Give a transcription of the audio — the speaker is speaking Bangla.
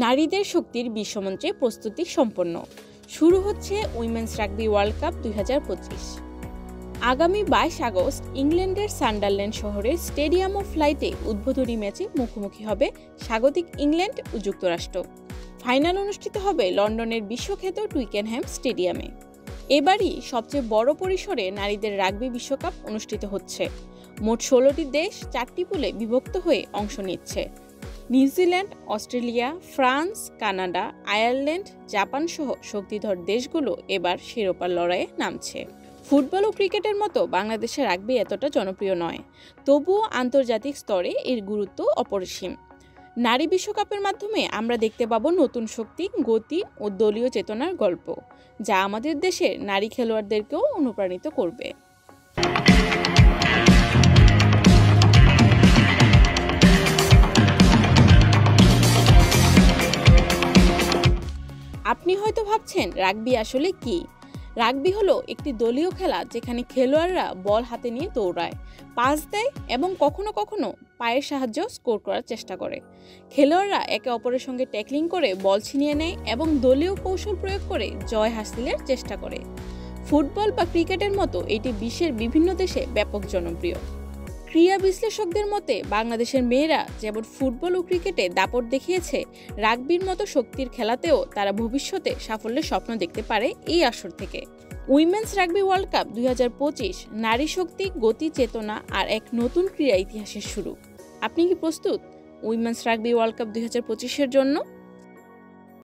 নারীদের শক্তির বিশ্বমঞ্চে প্রস্তুতি সম্পন্ন। শুরু হচ্ছে উইমেন্স রাগবি ওয়ার্ল্ড কাপ 2025। আগামী 22 আগস্ট ইংল্যান্ডের সান্ডারল্যান্ড শহরের স্টেডিয়াম অফ লাইটে উদ্বোধনী ম্যাচে মুখোমুখি হবে স্বাগতিক ইংল্যান্ড ও যুক্তরাষ্ট্র। ফাইনাল অনুষ্ঠিত হবে লন্ডনের বিশ্বখ্যাত টুইকেনহ্যাম স্টেডিয়ামে। এবারই সবচেয়ে বড় পরিসরে নারীদের রাগবি বিশ্বকাপ অনুষ্ঠিত হচ্ছে। মোট 16টি দেশ 4টি পুলে বিভক্ত হয়ে অংশ নিচ্ছে। New Zealand, Australia, France, Canada, Ireland, Japan সহ শক্তিধর দেশগুলো এবার শিরোপার লড়াইয়ে নামছে। ফুটবল ও ক্রিকেটের মতো বাংলাদেশের রাগবি এতটা জনপ্রিয় নয়, তবুও আন্তর্জাতিক স্তরে এর গুরুত্ব অপরিসীম। নারী বিশ্বকাপের মাধ্যমে আমরা দেখতে পাবো নতুন শক্তি, গতি ও দলীয় চেতনার গল্প, যা আমাদের দেশের নারী খেলোয়াড়দেরকেও অনুপ্রাণিত করবে। আপনি হয়তো ভাবছেন রাগবি আসলে কি? রাগবি হলো একটি দলীয় খেলা যেখানে খেলোয়াড়রা বল হাতে নিয়ে দৌড়ায়, পাস দেয় এবং কখনো কখনো পায়ের সাহায্যে স্কোর করার চেষ্টা করে। খেলোয়াড়রা একে অপরের সঙ্গে ট্যাকলিং করে বল ছিনিয়ে নেয় এবং দলীয় কৌশল প্রয়োগ করে জয় হাসিলের চেষ্টা করে। ফুটবল বা ক্রিকেটের মতো এটি বিশ্বের বিভিন্ন দেশে ব্যাপক জনপ্রিয়। ক্রীড়া বিশ্লেষকদের মতে বাংলাদেশের মেয়েরা যেমন ফুটবল ও ক্রিকেটে দাপট দেখিয়েছে, রাগবির মতো শক্তির খেলাতেও তারা ভবিষ্যতে সাফল্যের স্বপ্ন দেখতে পারে এই আসর থেকে। উইমেন্স রাগবি ওয়ার্ল্ড কাপ 2025 নারী শক্তি, গতি, চেতনা আর এক নতুন ক্রীড়া ইতিহাসের শুরু। আপনি কি প্রস্তুত উইমেন্স রাগবি ওয়ার্ল্ড কাপ 2025-এর জন্য?